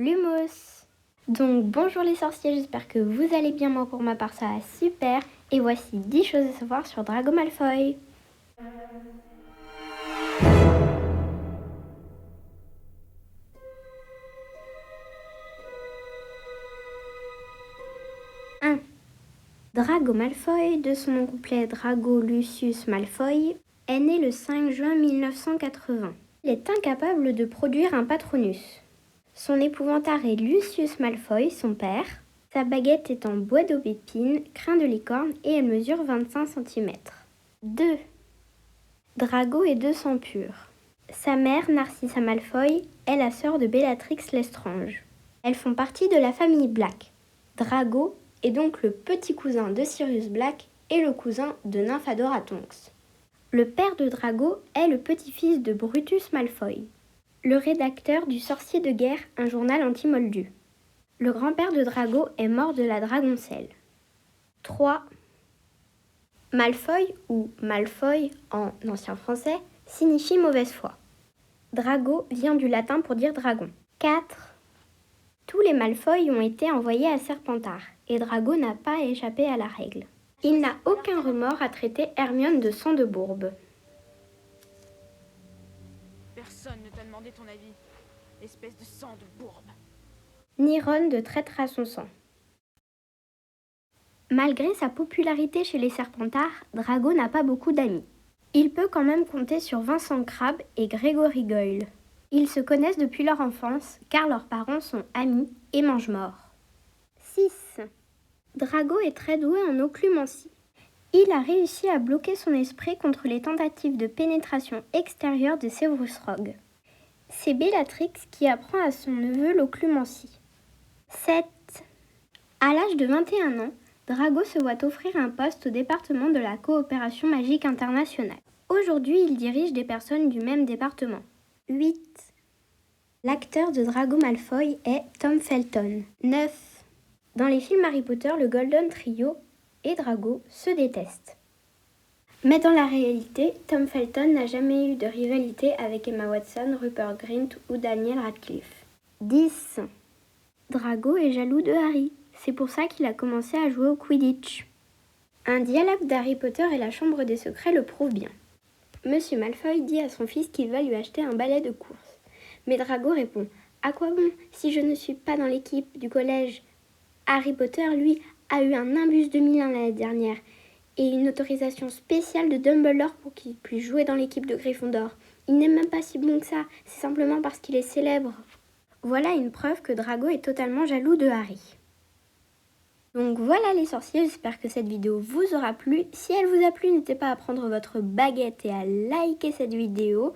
Lumos. Donc bonjour les sorciers, j'espère que vous allez bien, moi pour ma part ça va super. Et voici 10 choses à savoir sur Drago Malfoy. Drago Malfoy, de son nom complet Drago Lucius Malfoy, est né le 5 juin 1980. Il est incapable de produire un Patronus. Son épouvantard est Lucius Malfoy, son père. Sa baguette est en bois d'aubépine, crin de licorne et elle mesure 25 cm. 2. Drago est de sang pur. Sa mère, Narcissa Malfoy, est la sœur de Bellatrix Lestrange. Elles font partie de la famille Black. Drago est donc le petit cousin de Sirius Black et le cousin de Nymphadora Tonks. Le père de Drago est le petit-fils de Brutus Malfoy, le rédacteur du Sorcier de guerre, un journal anti-moldu. Le grand-père de Drago est mort de la dragoncelle. 3. Malfoy, ou Malfoy en ancien français, signifie mauvaise foi. Drago vient du latin pour dire dragon. 4. Tous les Malfoy ont été envoyés à Serpentard, et Drago n'a pas échappé à la règle. Il n'a aucun remords à traiter Hermione de sang de bourbe. Personne ne t'a demandé ton avis, espèce de sang de bourbe. Ni Ron de traître à son sang. Malgré sa popularité chez les Serpentards, Drago n'a pas beaucoup d'amis. Il peut quand même compter sur Vincent Crabbe et Gregory Goyle. Ils se connaissent depuis leur enfance, car leurs parents sont amis et mange-morts. 6. Drago est très doué en occlumencie. Il a réussi à bloquer son esprit contre les tentatives de pénétration extérieure de Severus Rogue. C'est Bellatrix qui apprend à son neveu l'occlumencie. 7. À l'âge de 21 ans, Drago se voit offrir un poste au département de la coopération magique internationale. Aujourd'hui, il dirige des personnes du même département. 8. L'acteur de Drago Malfoy est Tom Felton. 9. Dans les films Harry Potter, le Golden Trio et Drago se détestent. Mais dans la réalité, Tom Felton n'a jamais eu de rivalité avec Emma Watson, Rupert Grint ou Daniel Radcliffe. 10. Drago est jaloux de Harry. C'est pour ça qu'il a commencé à jouer au Quidditch. Un dialogue d'Harry Potter et la Chambre des Secrets le prouve bien. Monsieur Malfoy dit à son fils qu'il va lui acheter un balai de course. Mais Drago répond « À quoi bon si je ne suis pas dans l'équipe du collège ?» Harry Potter, lui, a eu un nimbus 2001 l'année dernière et une autorisation spéciale de Dumbledore pour qu'il puisse jouer dans l'équipe de Gryffondor. Il n'est même pas si bon que ça, c'est simplement parce qu'il est célèbre. Voilà une preuve que Drago est totalement jaloux de Harry. Donc voilà les sorciers, j'espère que cette vidéo vous aura plu. Si elle vous a plu, n'hésitez pas à prendre votre baguette et à liker cette vidéo.